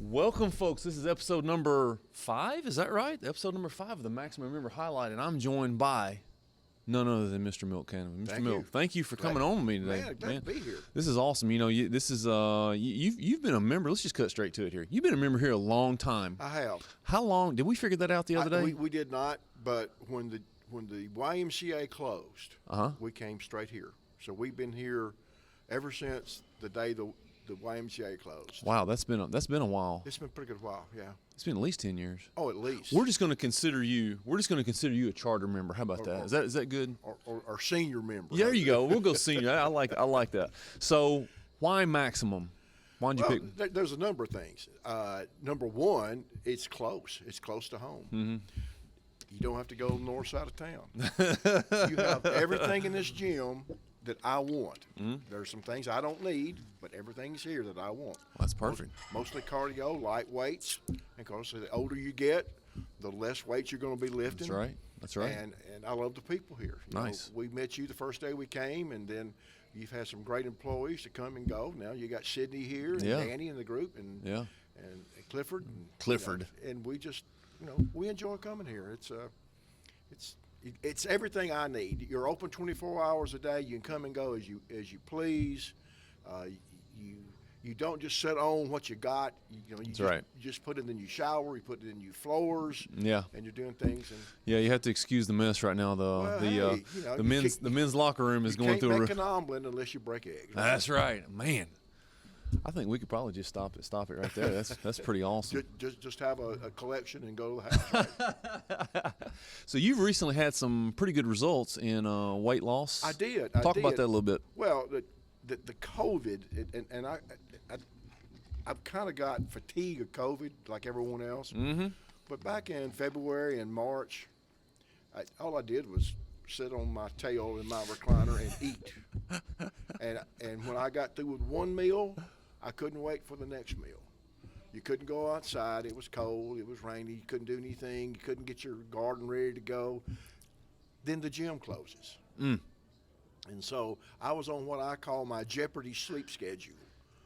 Welcome, folks. This is episode number 5. Is that right? Episode number 5 of the Maximum Member Highlight, and I'm joined by none other than Mr. Milt Canovan. Mr. Milt, thank you for coming on with me today. Man, glad to be here. This is awesome. You know, this is you've been a member. Let's just cut straight to it here. You've been a member here a long time. I have. How long? Did we figure that out the other day? We did not, but when the YMCA closed, we came straight here. So we've been here ever since the day the YMCA closed. Wow, that's been a while. It's been a pretty good while, yeah. It's been at least 10 years. Oh, at least. We're just going to consider you a charter member. How about that? Is that good? Or senior member. Yeah, there you go. We'll go senior. I like that. So why Maximum? Why did you pick? There's a number of things. Number one, it's close. It's close to home. Mm-hmm. You don't have to go to the north side of town. You have everything in this gym that I want. Mm-hmm. There's some things I don't need, but everything's here that I want. That's perfect. Mostly cardio, light weights. And of course, the older you get, the less weights you're going to be lifting. That's right. And I love the people here. Nice. We met you the first day we came, and then you've had some great employees to come and go. Now you got Sydney here and Danny in the group, and Clifford. And we just, we enjoy coming here. It's everything I need. You're open 24 hours a day. You can come and go as you please. You don't just sit on what you got. You just put it in your shower. You put it in your floors. Yeah. And you're doing things. And you have to excuse the mess right now. The men's locker room is going through. You can't make an omelet unless you break eggs. Right? That's right, man. I think we could probably just stop it right there. That's pretty awesome. Just have a collection and go to the house. Right? So you've recently had some pretty good results in weight loss. I did. Talk about that a little bit. Well, the COVID, and I've kind of got fatigue of COVID like everyone else. Mm-hmm. But back in February and March, all I did was sit on my tail in my recliner and eat. And when I got through with one meal, I couldn't wait for the next meal. You couldn't go outside. It was cold. It was rainy. You couldn't do anything. You couldn't get your garden ready to go. Then the gym closes. Mm. And so I was on what I call my Jeopardy sleep schedule.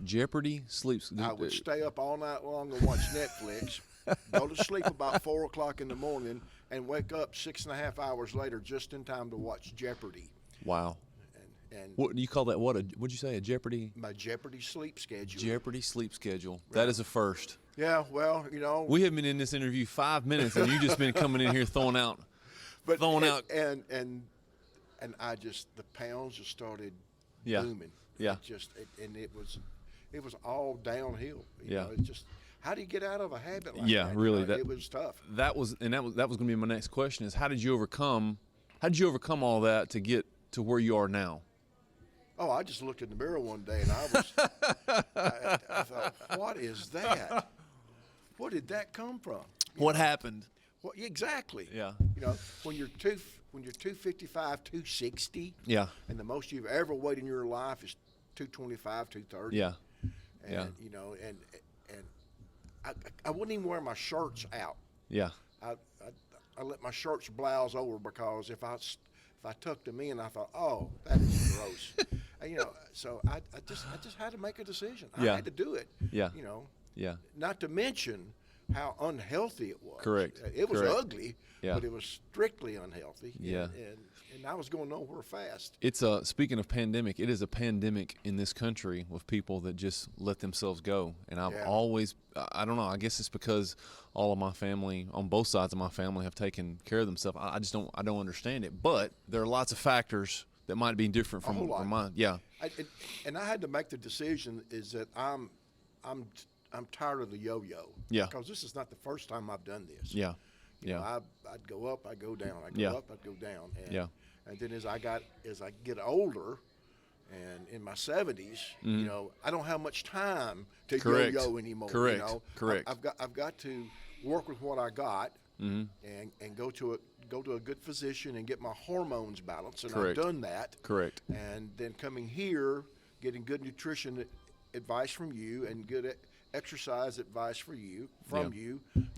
Jeopardy sleep. I would stay up all night long and watch Netflix, go to sleep about 4 o'clock in the morning, and wake up 6.5 hours later just in time to watch Jeopardy. Wow. And what do you call that? What'd you say? A Jeopardy? My Jeopardy sleep schedule. Jeopardy sleep schedule. Right. That is a first. Yeah, well, we have been in this interview 5 minutes, and you've just been coming in here throwing out. And I just, the pounds just started booming. Yeah. It was all downhill. You know, it's just, how do you get out of a habit like that? Yeah, really. It was tough. That was going to be my next question: is how did you overcome all that to get to where you are now? Oh, I just looked in the mirror one day and I thought, what is that? Where did that come from? What happened? Well, exactly. Yeah. When you're 255, 260. Yeah. And the most you've ever weighed in your life is 225, 230. Yeah. And and I wouldn't even wear my shirts out. Yeah. I let my shirts blouse over because if I tucked them in, I thought, oh, that is gross. So I just had to make a decision. I had to do it. Yeah. Yeah. Not to mention how unhealthy it was. Correct. It was ugly, yeah. But it was strictly unhealthy. Yeah. And I was going nowhere fast. It's speaking of pandemic, it is a pandemic in this country with people that just let themselves go. And I've always, I don't know, I guess it's because all of my family, on both sides of my family, have taken care of themselves. I don't understand it. But there are lots of factors that might be different from mine. Yeah. And I had to make the decision is that I'm tired of the yo-yo. Yeah. Because this is not the first time I've done this. Yeah. I'd go up, I'd go down. I'd go up, I'd go down. And then as I get older, and in my 70s, I don't have much time to yo-yo anymore. Correct. I've got to work with what I got, and go to a good physician and get my hormones balanced. And I've done that. Correct. And then coming here, getting good nutrition advice from you and good exercise advice from you,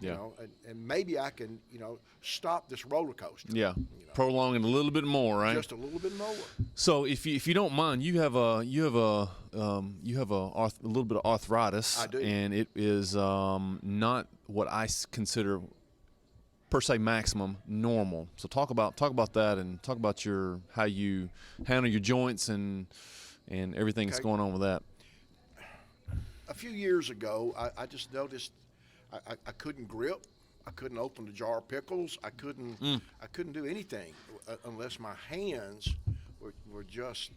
you know, and maybe I can, you know, stop this roller coaster. Yeah, you know, prolong it a little bit more, right? just a little bit more. So if you don't mind, you have a little bit of arthritis. I do. And it is not what I consider per se maximum normal. So talk about that, and talk about how you handle your joints and everything that's going on with that. A few years ago, I just noticed I couldn't grip. I couldn't open the jar of pickles. I couldn't do anything unless my hands were just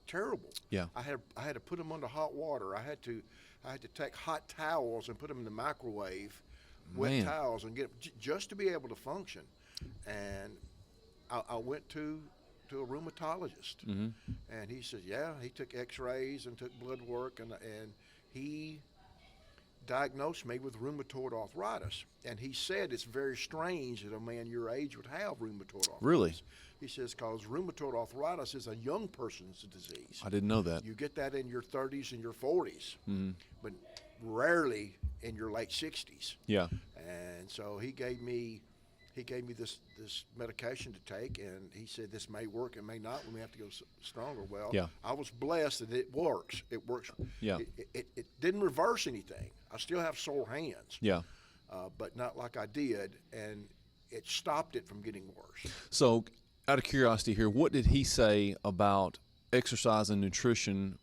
terrible. Yeah. I had to put them under hot water. I had to take hot towels and put them in the microwave, wet towels, and get just to be able to function. And I went to a rheumatologist, Mm-hmm. and he said, yeah, he took X-rays and took blood work, and he diagnosed me with rheumatoid arthritis. And he said it's very strange that a man your age would have rheumatoid arthritis. Really? He says because rheumatoid arthritis is a young person's disease. I didn't know that. You get that in your 30s and your 40s, Mm-hmm. but rarely in your late 60s. Yeah. And so he gave me this medication to take, and he said this may work, it may not. We may have to go stronger. Well, Yeah. I was blessed that it works. It works. Yeah. It didn't reverse anything. I still have sore hands. Yeah. But not like I did, and it stopped it from getting worse. So, out of curiosity here, what did he say about exercise and nutrition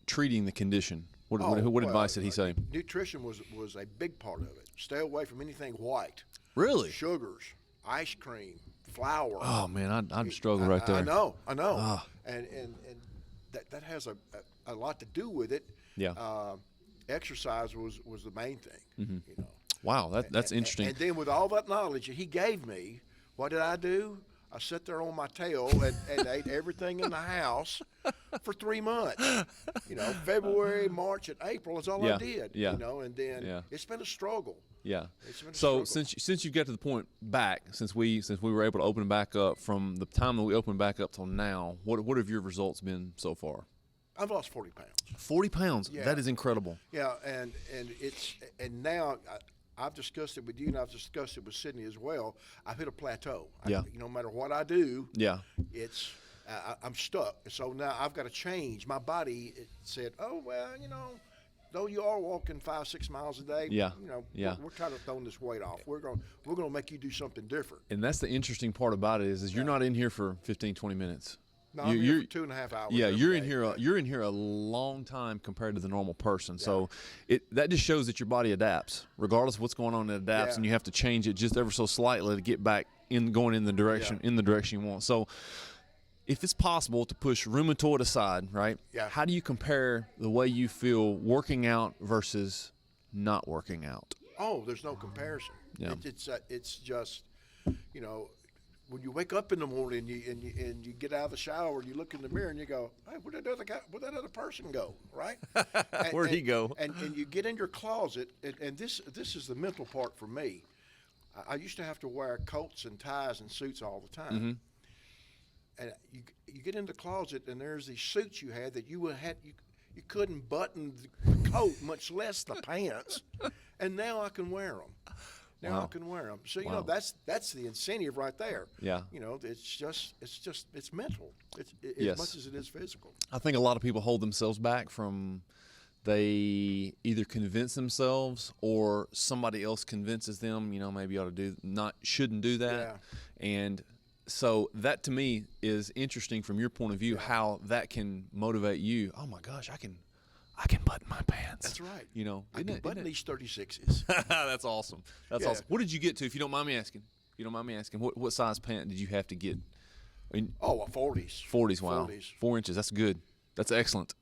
treating the condition? What advice did he say? Nutrition was a big part of it. Stay away from anything white. Really? Sugars, ice cream, flour. Oh man, I'd struggle right there. I know. And that has a lot to do with it. Yeah. Exercise was the main thing. Mm-hmm. You know. Wow, that's interesting. And then with all that knowledge that he gave me, what did I do? I sat there on my tail and ate everything in the house for 3 months. You know, February, March, and April is all I did. Yeah. You know, and then it's been a struggle. Yeah. It's been a So struggle. since you got to the point back, since we were able to open back up, from the time that we opened back up till now, what have your results been so far? I've lost 40 pounds. 40 pounds. Yeah. That is incredible. Yeah, and now I've discussed it with you, and I've discussed it with Sydney as well. I've hit a plateau. No matter what I do, it's I'm stuck. So now I've got to change. My body said, "Oh well, you know, though you are walking 5-6 miles a day, you know, we're kind of throwing this weight off. We're gonna make you do something different." And that's the interesting part about it is you're not in here for 15, 20 minutes. No, I'm here for 2.5 hours. Yeah, you're in day. here. You're in here a long time compared to the normal person. So that just shows that your body adapts, regardless of what's going on. It adapts, and you have to change it just ever so slightly to get back going in the direction you want. So, if it's possible to push rheumatoid aside, right? Yeah. How do you compare the way you feel working out versus not working out? Oh, there's no comparison. Yeah. It's just, you know, when you wake up in the morning and you get out of the shower and you look in the mirror and you go, hey, where'd that other person go, right? Where'd he go? And you get in your closet, and this is the mental part for me. I used to have to wear coats and ties and suits all the time. Mm-hmm. And you get in the closet and there's these suits you had that you couldn't button the coat, much less the pants. And now I can wear them. I can wear them. So, you know, that's the incentive right there. Yeah. You know, it's mental. It's Yes. as much as it is physical. I think a lot of people hold themselves back from, they either convince themselves or somebody else convinces them, you know, maybe you shouldn't do that. Yeah. And so that to me is interesting from your point of view, how that can motivate you. Oh my gosh, I can button my pants. That's right. You know, I can button these 36s. That's awesome. That's awesome. What did you get to, if you don't mind me asking? What size pant did you have to get? I mean, 40s. 40s, wow. 40s. 4 inches, that's good. That's excellent.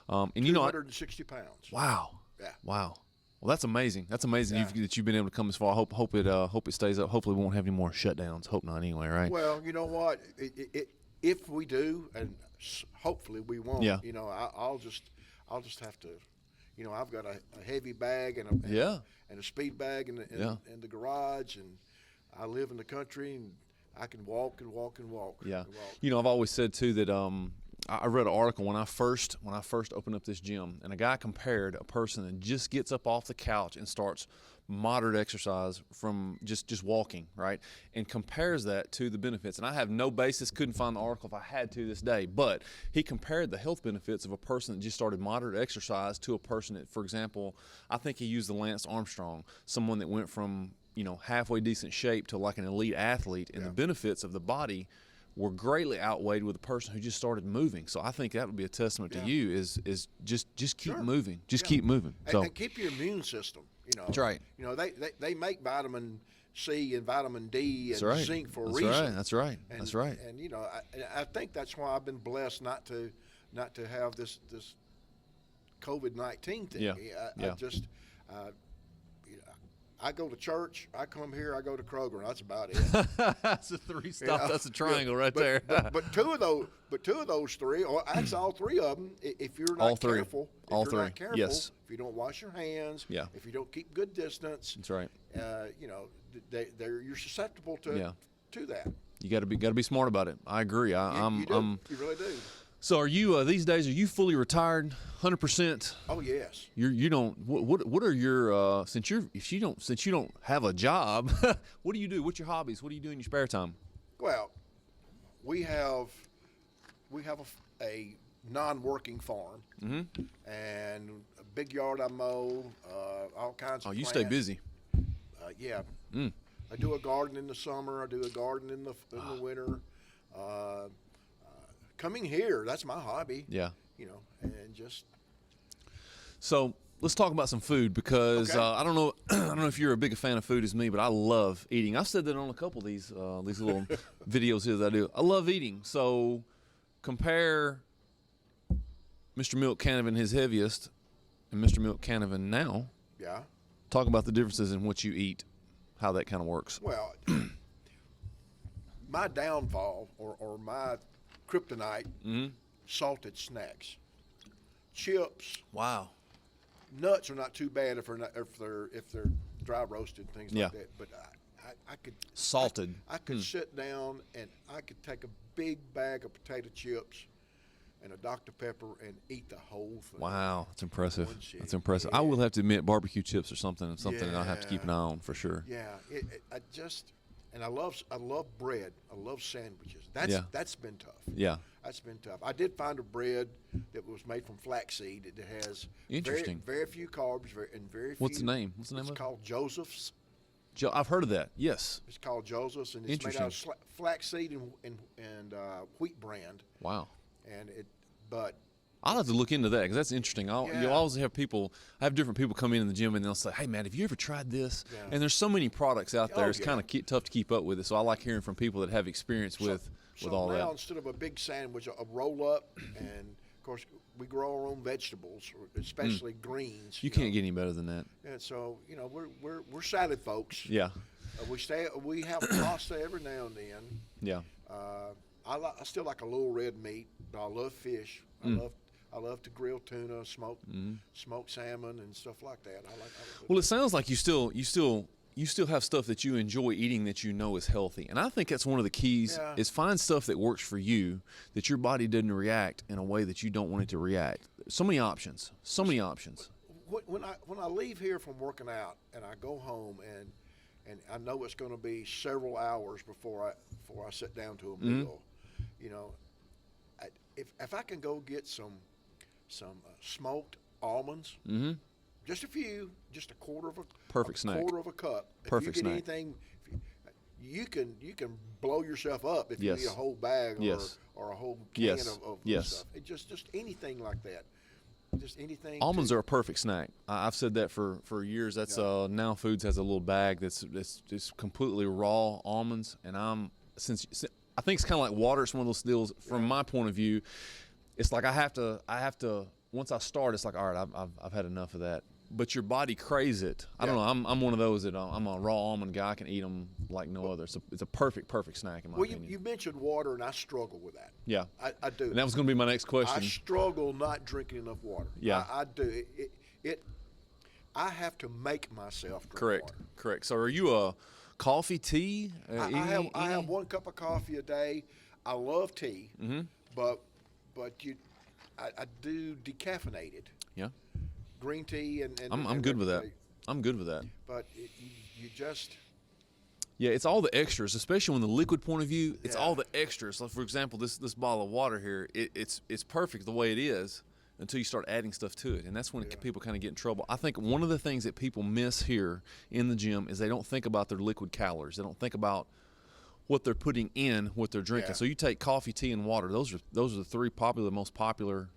And you know, 260 pounds. Wow. Yeah. Wow. Well, that's amazing. That's amazing that you've been able to come this far. Hope it stays up. Hopefully, we won't have any more shutdowns. Hope not, anyway. Right? Well, you know what? If we do, and hopefully we won't. Yeah. You know, I'll just have to. You know, I've got a heavy bag and a speed bag in the garage, and I live in the country, and I can walk and walk and walk. Yeah. And walk. You know, I've always said too that I read an article when I first opened up this gym, and a guy compared a person that just gets up off the couch and starts moderate exercise from just walking, right, and compares that to the benefits. And I have no basis, couldn't find the article if I had to this day, but he compared the health benefits of a person that just started moderate exercise to a person that, for example, I think he used the Lance Armstrong, someone that went from, you know, halfway decent shape to like an elite athlete, and the benefits of the body were greatly outweighed with a person who just started moving. So I think that would be a testament to you is just keep moving. Just keep moving. So and keep your immune system, you know. That's right. You know, they make vitamin C and vitamin D and zinc for a reason. That's right. And, that's right. And you know, I think that's why I've been blessed not to have this COVID-19 thing. Yeah. I just you know, I go to church, I come here, I go to Kroger, and that's about it. That's a three-stop. That's a triangle right there. But two of those three, or actually all three of them, if you're not careful, yes. If you don't wash your hands, if you don't keep good distance, That's right. You know, you're susceptible to that. You got to be smart about it. I agree. You really do. So are you these days? Are you fully retired, 100%? Oh yes. You don't. What are your since you don't have a job? What do you do? What's your hobbies? What do you do in your spare time? Well, we have a non-working farm, and a big yard I mow, all kinds of. Oh, you plants. stay busy. Yeah. I do a garden in the summer. I do a garden in the winter. Coming here, that's my hobby. Yeah. You know, and just. So let's talk about some food because I don't know if you're a big fan of food as me, but I love eating. I've said that on a couple of these little videos here that I do. I love eating. So compare Mr. Milt Canovan, his heaviest, and Mr. Milt Canovan now. Yeah. Talk about the differences in what you eat, how that kind of works. Well, my downfall or my kryptonite, salted snacks, chips. Wow. Nuts are not too bad if they're dry roasted and things like that. But I could salted. I could sit down and I could take a big bag of potato chips and a Dr. Pepper and eat the whole thing. Wow, that's impressive. That's impressive. Yeah. I will have to admit, barbecue chips are something that I'll have to keep an eye on for sure. Yeah, I love bread. I love sandwiches. That's been tough. Yeah. That's been tough. I did find a bread that was made from flaxseed. It has very few carbs and very few. What's the name? What's the name of it? It's called Joseph's. I've heard of that. Yes. It's called Joseph's, and it's made out of flaxseed and wheat brand. Wow. But I'll have to look into that because that's interesting. You always have different people come in the gym and they'll say, "Hey, man, have you ever tried this?" Yeah. And there's so many products out there; it's kind of tough to keep up with it. So I like hearing from people that have experience with all that. So now instead of a big sandwich, a roll up, and of course we grow our own vegetables, especially greens. You can't get any better than that. And so we're salad folks. Yeah. We have pasta every now and then. Yeah. I still like a little red meat, but I love fish. I love to grill tuna, smoked salmon, and stuff like that. Well, it sounds like you still have stuff that you enjoy eating that you know is healthy, and I think that's one of the keys is find stuff that works for you, that your body doesn't react in a way that you don't want it to react. So many options. When I leave here from working out and I go home and I know it's going to be several hours before I sit down to a meal, you know. If I can go get some smoked almonds, just a few, just a quarter of a quarter of a cup. Perfect if you get snack. anything, you can blow yourself up if you eat a whole bag or a whole can of stuff. Just anything like that. Just anything. Almonds are a perfect snack. I've said that for years. That's Now Foods has a little bag that's completely raw almonds, and I think it's kind of like water. It's one of those deals. From my point of view, it's like I have to. Once I start, it's like, all right, I've had enough of that. But your body craves it. I don't know. I'm one of those that I'm a raw almond guy. I can eat them like no other. It's a perfect snack in my opinion. You mentioned water, and I struggle with that. Yeah, I do. And that was going to be my next question. I struggle not drinking enough water. Yeah, I do. I have to make myself drink water. Correct. So are you a coffee, tea? I have 1 cup of coffee a day. I love tea, but but I do decaffeinated. Yeah. Green tea and I'm good with that. I'm good with that. But you just. Yeah, it's all the extras, especially when the liquid point of view. It's Yeah. all the extras. Like for example, this bottle of water here, it's perfect the way it is until you start adding stuff to it, and that's when people kind of get in trouble. I think one of the things that people miss here in the gym is they don't think about their liquid calories. They don't think about what they're putting in, what they're drinking. Yeah. So you take coffee, tea, and water. Those are the three most popular.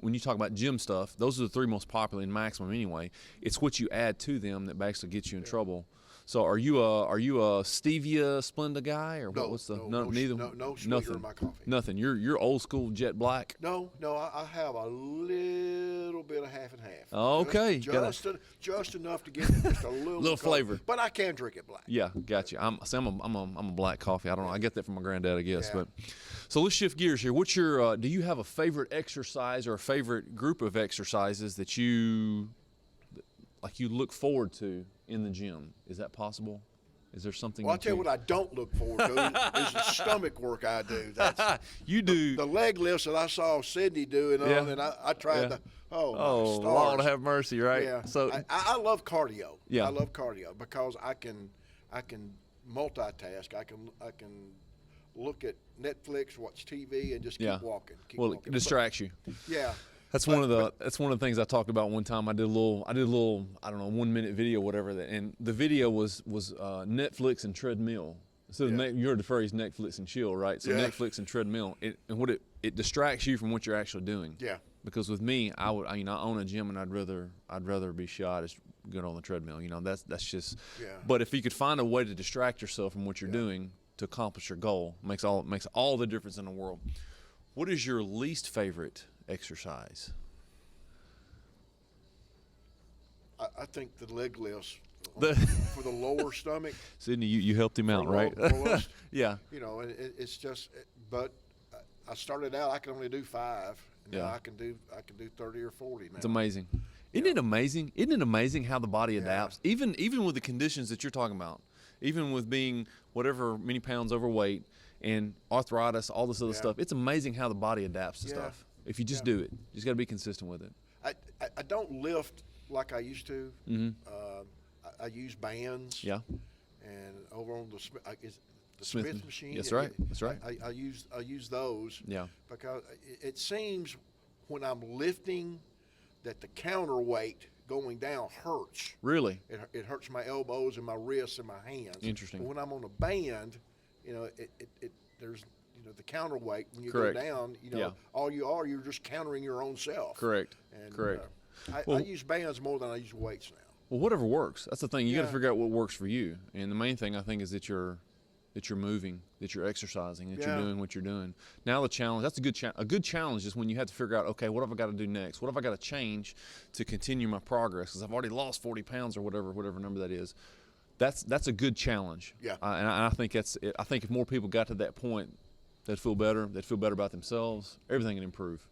When you talk about gym stuff, those are the three most popular in maximum anyway. It's what you add to them that actually gets you in trouble. So are you a stevia Splenda guy or No, what's the neither? No sugar nothing in my coffee. Nothing. You're old school jet black. No, I have a little bit of half and half. Okay, just enough to get just a little flavor. But I can drink it black. Yeah, got you. I'm a black coffee. I don't know. I get that from my granddad, I guess. Yeah. But so let's shift gears here. What's your do you have a favorite exercise or a favorite group of exercises that you look forward to in the gym? Is that possible? Is there something? Well, I'll tell you what I don't look forward to is the stomach work I do. That's you do the leg lifts that I saw Sydney doing, Yeah. and I tried Yeah. the my Oh, stars. Lord have mercy, right? Yeah. So I love cardio. Yeah. I love cardio because I can multitask. I can look at Netflix, watch TV, and just keep walking. It distracts you. Yeah. That's one of the things I talked about one time. I did a little I don't know 1 minute video whatever and the video was Netflix and treadmill. So you heard the phrase Netflix and chill, right? So Netflix and treadmill. It distracts you from what you're actually doing. Yeah. Because with me, I own a gym and I'd rather be shot as good on the treadmill. That's just. Yeah. But if you could find a way to distract yourself from what you're doing to accomplish your goal, makes all the difference in the world. What is your least favorite exercise? I think the leg lifts The- for the lower stomach. Sydney, you helped him out, right? Lowest, Yeah. and it's just. But I started out I could only do 5. And now I can do 30 or 40 now. It's amazing. Isn't it amazing? Isn't it amazing how the body adapts? Even with the conditions that you're talking about, even with being whatever many pounds overweight and arthritis, all this other stuff, it's amazing how the body adapts to stuff. If you just do it, you just got to be consistent with it. I don't lift like I used to. Mm-hmm. I use bands. Yeah. And over on the Smith machine. That's right. That's right. I use those. Yeah. Because it seems when I'm lifting that the counterweight going down hurts. Really? It hurts my elbows and my wrists and my hands. Interesting. But when I'm on a band, there's the counterweight when you Correct. go down. All you're just countering your own self. Correct. And, Correct. I use bands more than I use weights now. Well, whatever works. That's the thing. You got to figure out what works for you. And the main thing I think is that you're moving, that you're exercising, that you're doing what you're doing. Now the challenge, that's a good challenge is when you have to figure out, okay, what have I got to do next? What have I got to change to continue my progress? Because I've already lost 40 pounds or whatever number that is. That's a good challenge. Yeah. And I think I think if more people got to that point, they'd feel better. They'd feel better about themselves. Everything would improve.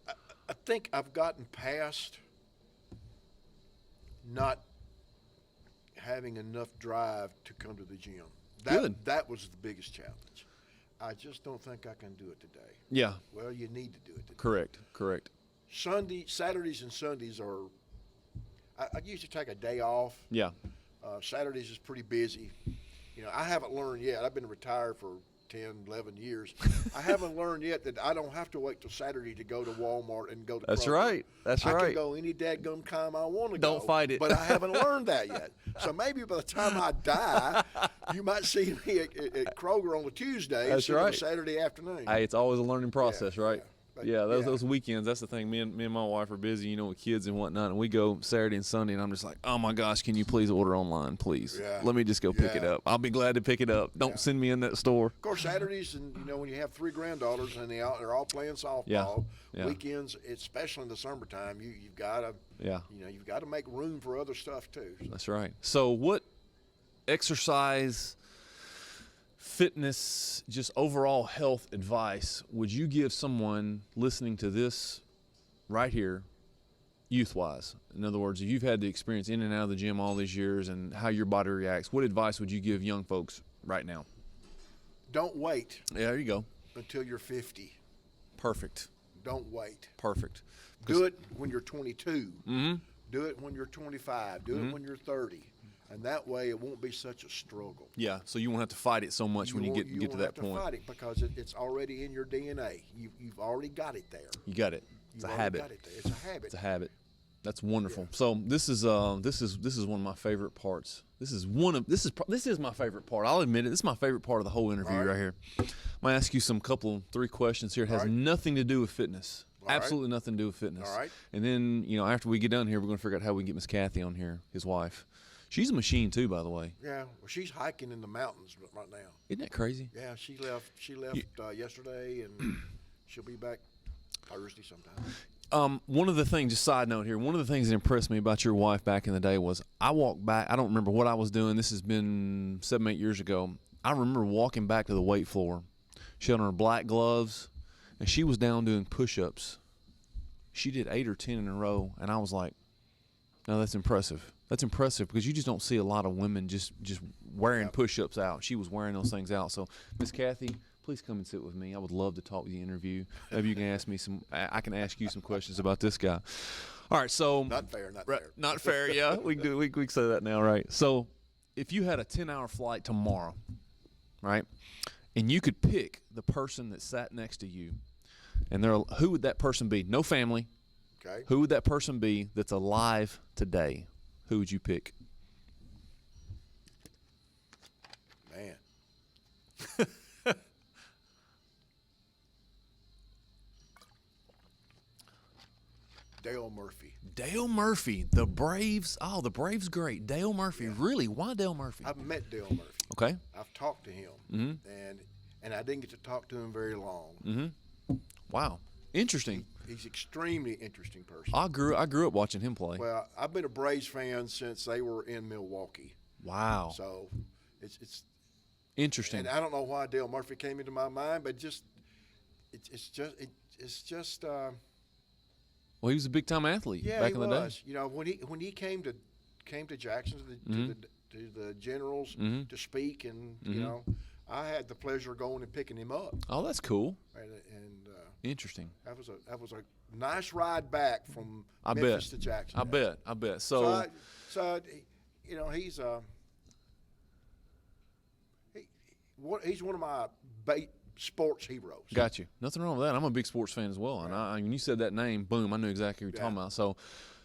I think I've gotten past not having enough drive to come to the gym. That was the biggest challenge. I just don't think I can do it today. Yeah. Well, you need to do it today. Correct. Saturdays and Sundays are. I usually take a day off. Yeah. Saturdays is pretty busy. I haven't learned yet. I've been retired for 10, 11 years. I haven't learned yet that I don't have to wait till Saturday to go to Walmart and go to That's Kroger. right. That's I right. can go any dadgum time I want to go. Don't fight it. But I haven't learned that yet. So maybe by the time I die, you might see me at Kroger on a Tuesday That's instead of right. a Saturday afternoon. Hey, it's always a learning process, right? Yeah. But, Yeah, those weekends, that's the thing. Me and my wife are busy, with kids and whatnot, and we go Saturday and Sunday, and I'm just like, oh my gosh, can you please order online, please? Yeah. Let me just go pick it up. I'll be glad to pick it up. Don't send me in that store. Of course, Saturdays, and when you have 3 granddaughters and they're all playing softball, Yeah. weekends, especially in the summertime, you've got to, you've got to make room for other stuff too. That's right. So what exercise, fitness, just overall health advice would you give someone listening to this right here, youth-wise? In other words, if you've had the experience in and out of the gym all these years and how your body reacts, what advice would you give young folks right now? Don't wait Yeah, there you go. until you're 50. Perfect. Don't wait. Perfect. Do it when you're 22. Mm-hmm. Do it when you're 25. Do it when you're 30. And that way it won't be such a struggle. Yeah, so you won't have to fight it so much when you get to that point. You won't have to fight it because it's already in your DNA. You've already got it there. You got it. It's a habit. Got it there. It's a habit. It's a habit. That's wonderful. Yeah. So this is one of my favorite parts. This is my favorite part. I'll admit it. This is my favorite part of the whole interview right here. I'm gonna ask you three questions here. It has nothing to do with fitness. Absolutely nothing to do with fitness. All right. And then after we get done here, we're gonna figure out how we can get Miss Kathy on here, his wife. She's a machine too, by the way. Yeah, well, she's hiking in the mountains right now. Isn't that crazy? Yeah, she left yesterday, and she'll be back Thursday sometime. One of the things, just side note here, one of the things that impressed me about your wife back in the day was I walked back. I don't remember what I was doing. This has been 7-8 years ago. I remember walking back to the weight floor. She had on her black gloves, and she was down doing push-ups. She did 8 or 10 in a row, and I was like, no, that's impressive. That's impressive because you just don't see a lot of women just wearing push-ups out. She was wearing those things out. So, Miss Kathy, please come and sit with me. I would love to talk the interview. Maybe you can ask me I can ask you some questions about this guy. All right, so not fair. Not fair. Yeah, we can say that now, right? So, if you had a 10-hour flight tomorrow, right, and you could pick the person that sat next to you, and who would that person be? No family. Okay. Who would that person be that's alive today? Who would you pick? Man. Dale Murphy. Dale Murphy, the Braves. Oh, the Braves, great. Dale Murphy, really? Why Dale Murphy? I've met Dale Murphy. Okay. I've talked to him, and I didn't get to talk to him very long. Mm-hmm. Wow, interesting. He's extremely interesting person. I grew up watching him play. Well, I've been a Braves fan since they were in Milwaukee. Wow. So, it's interesting. And I don't know why Dale Murphy came into my mind, but it's just. Well, he was a big time athlete back in the day. You know, when he came to Jackson to the Generals to speak, and you know, I had the pleasure of going and picking him up. Oh, that's cool. And interesting. That was a nice ride back from Memphis to Jackson. I bet. So you know, he's one of my sports heroes. Got you. Nothing wrong with that. I'm a big sports fan as well. Right. And when you said that name, boom, I knew exactly what you're talking about. So,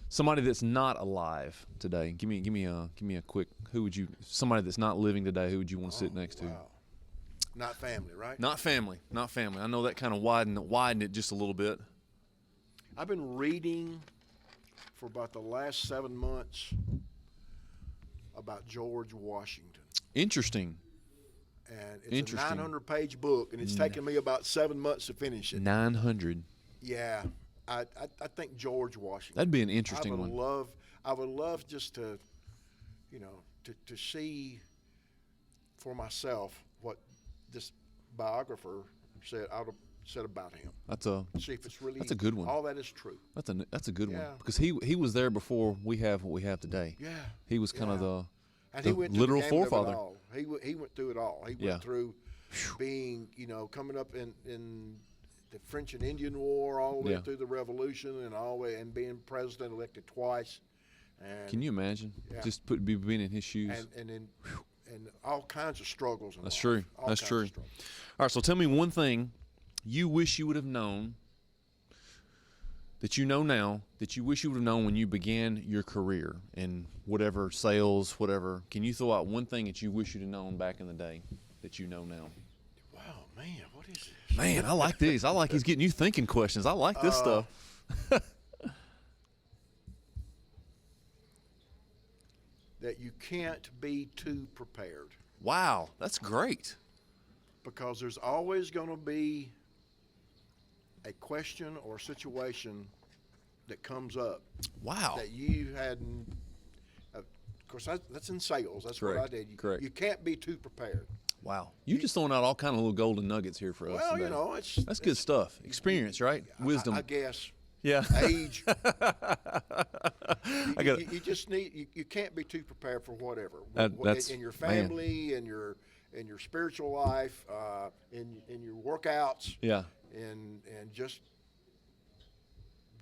somebody that's not alive today. Give me a quick. Who would you? Somebody that's not living today. Who would you want to sit next to? Not family, right? Not family. I know that kind of widened it just a little bit. I've been reading for about the last 7 months about George Washington. Interesting. And it's a 900-page book, and it's taken me about 7 months to finish it. 900. Yeah, I think George Washington. That'd be an interesting one. I would love just to, you know, to see for myself what this biographer said about him. See if it's really. That's a good one. All that is true. That's a good one because he was there before we have what we have today. Yeah. He was kind of the he went literal through forefather. He went through it all. He went through being, you know, coming up in the French and Indian War, all the way through the Revolution, and being president elected twice. And can you imagine? Just being in his shoes. And all kinds of struggles. That's true. That's true. All right, so tell me one thing you wish you would have known that you know now that you wish you would have known when you began your career in whatever, sales, whatever. Can you throw out one thing that you wish you'd have known back in the day that you know now? Wow, man, what is this? Man, I like these. I like he's getting you thinking questions. I like this stuff. That you can't be too prepared. Wow, that's great. Because there's always going to be a question or a situation that comes up. Wow. That you hadn't. Of course, that's in sales. That's correct. What I did. Correct. You can't be too prepared. Wow. You just throwing out all kind of little golden nuggets here for us. Well, today. You know, that's good stuff. Experience, right? Wisdom. I guess. Yeah. Age. You just need. You can't be too prepared for whatever. That's in your family, in your spiritual life, in your workouts. Yeah. And just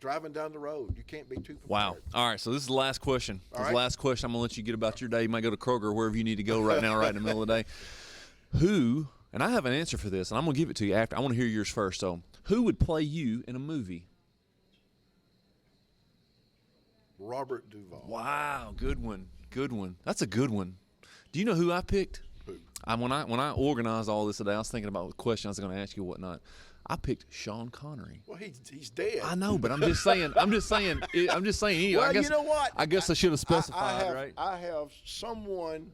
driving down the road. You can't be too prepared. Wow. All right, so this is the last question. All This is right. the last question I'm going to let you get about your day. You might go to Kroger or wherever you need to go right now, right in the middle of the day. Who, and I have an answer for this, and I'm going to give it to you after. I want to hear yours first. So, who would play you in a movie? Robert Duvall. Wow, good one. Good one. That's a good one. Do you know who I picked? Who? When I organized all this today, I was thinking about the question I was going to ask you, whatnot. I picked Sean Connery. Well, he's dead. I know, but I'm just saying. Well, I guess, you know what? I guess I should have specified, right? I have someone,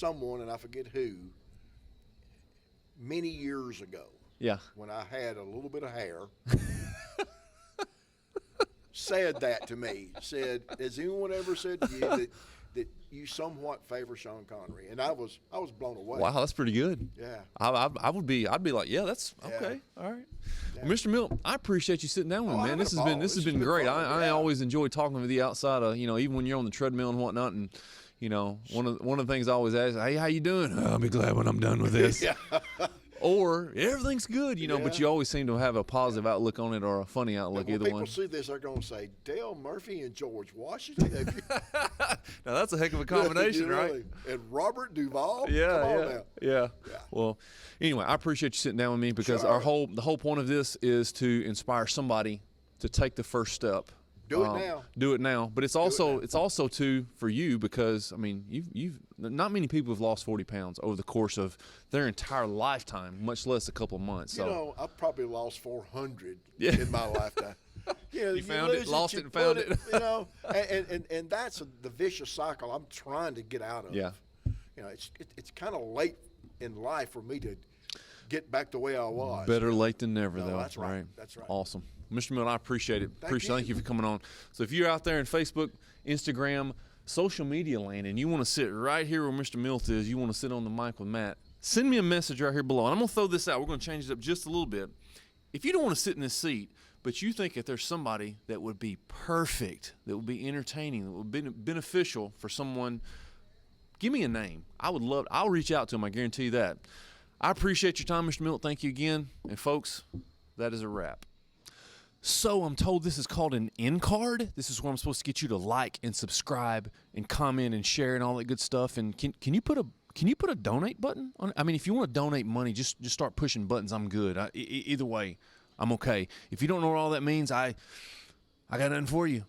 and I forget who, many years ago, Yeah. when I had a little bit of hair, said that to me. Said, has anyone ever said to you that you somewhat favor Sean Connery? And I was blown away. Wow, that's pretty good. Yeah. I'd be like, yeah, that's okay. All right. Well, Mr. Milt, I appreciate you sitting down with me, man. This has been great. I always enjoy talking with you outside of, even when you're on the treadmill and whatnot. And one of the things I always ask, hey, how you doing? Oh, I'll be glad when I'm done with this. Yeah. Or everything's good, but you always seem to have a positive outlook on it or a funny outlook, either when one. people see this, they're going to say, Dale Murphy and George Washington. Now that's a heck of a combination, right? Really? And Robert Duvall. Yeah, Come on yeah, now. yeah. Well, anyway, I appreciate you sitting down with me because the whole point of this is to inspire somebody to take the first step. Do it now. Do it now. But it's also too for you because you've not many people have lost 40 pounds over the course of their entire lifetime, much less a couple of months. So I've probably lost 400 in my lifetime. You found it, lost it, and found it. And that's the vicious cycle I'm trying to get out of. Yeah. It's kind of late in life for me to get back the way I was. Better late than never, No, though. that's right. That's right. Awesome. Mr. Milt, I appreciate it. Thank you for coming on. So if you're out there in Facebook, Instagram, social media land, and you want to sit right here where Mr. Milt is, you want to sit on the mic with Matt, send me a message right here below. And I'm going to throw this out. We're going to change it up just a little bit. If you don't want to sit in this seat, but you think that there's somebody that would be perfect, that would be entertaining, that would be beneficial for someone, give me a name. I'll reach out to them. I guarantee you that. I appreciate your time, Mr. Milt. Thank you again. And folks, that is a wrap. So I'm told this is called an end card. This is where I'm supposed to get you to like and subscribe and comment and share and all that good stuff. And can you put a donate button on it? I mean, if you want to donate money, just start pushing buttons. I'm good. Either way, I'm okay. If you don't know what all that means, I got nothing for you.